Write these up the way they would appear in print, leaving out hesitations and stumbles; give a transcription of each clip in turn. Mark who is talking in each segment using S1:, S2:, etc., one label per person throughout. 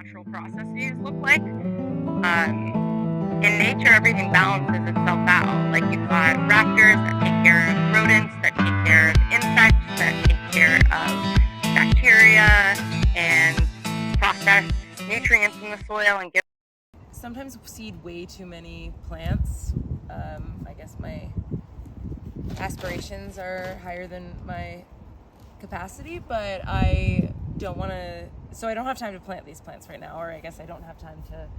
S1: natural processes look like. In nature, everything balances itself out. Like you've got raptors that take care of rodents, that take care of insects, that take care of bacteria and process nutrients in the soil and give.
S2: Sometimes seed way too many plants. I guess my aspirations are higher than my capacity, but I don't want to, so I don't have time to plant these plants right now, or I guess I don't have time to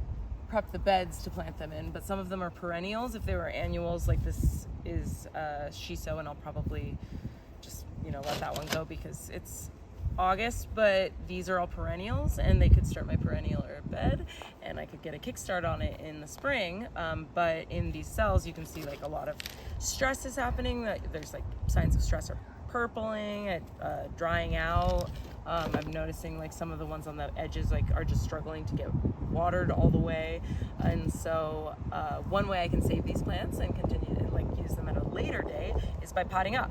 S2: prep the beds to plant them in, but some of them are perennials. If they were annuals, like this is shiso, and I'll probably just, let that one go because it's August, but these are all perennials and they could start my perennial bed and I could get a kickstart on it in the spring. But in these cells, you can see like a lot of stress is happening. There's like signs of stress are purpling, drying out. I'm noticing like some of the ones on the edges like are just struggling to get watered all the way. And so one way I can save these plants and continue and like use them at a later day is by potting up.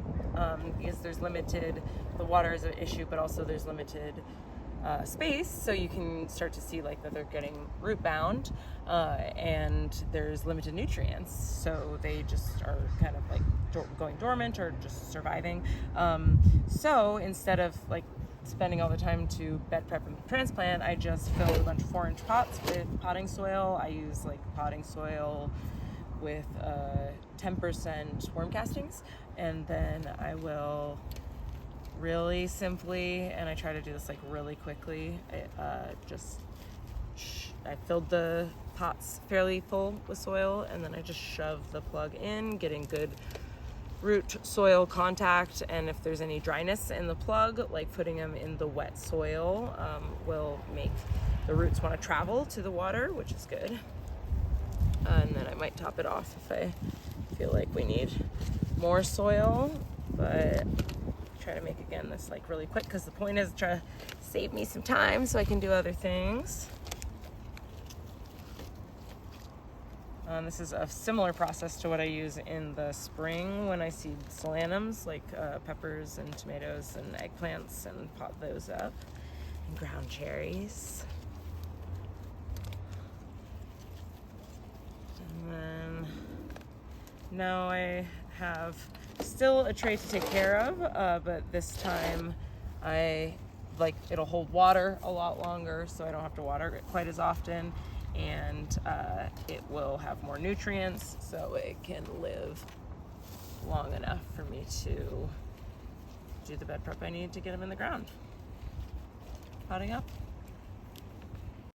S2: Because there's limited, the water is an issue, but also there's limited space, so you can start to see like that they're getting root bound, and there's limited nutrients, so they just are kind of like going dormant or just surviving. So instead of like spending all the time to bed prep and transplant, I just fill a bunch of 4-inch pots with potting soil. I use like potting soil with 10% worm castings, and then I will really simply, and I try to do this like really quickly, I filled the pots fairly full with soil, and then I just shove the plug in, getting good root soil contact, and if there's any dryness in the plug, like putting them in the wet soil will make the roots want to travel to the water, which is good. And then I might top it off if I feel like we need more soil, but try to make again this like really quick because the point is to try to save me some time so I can do other things. This is a similar process to what I use in the spring when I seed solanums like peppers and tomatoes and eggplants and pot those up, and ground cherries. And then now I have still a tray to take care of, but this time it'll hold water a lot longer, so I don't have to water it quite as often, and it will have more nutrients, so it can live long enough for me to do the bed prep I need to get them in the ground. Potting up.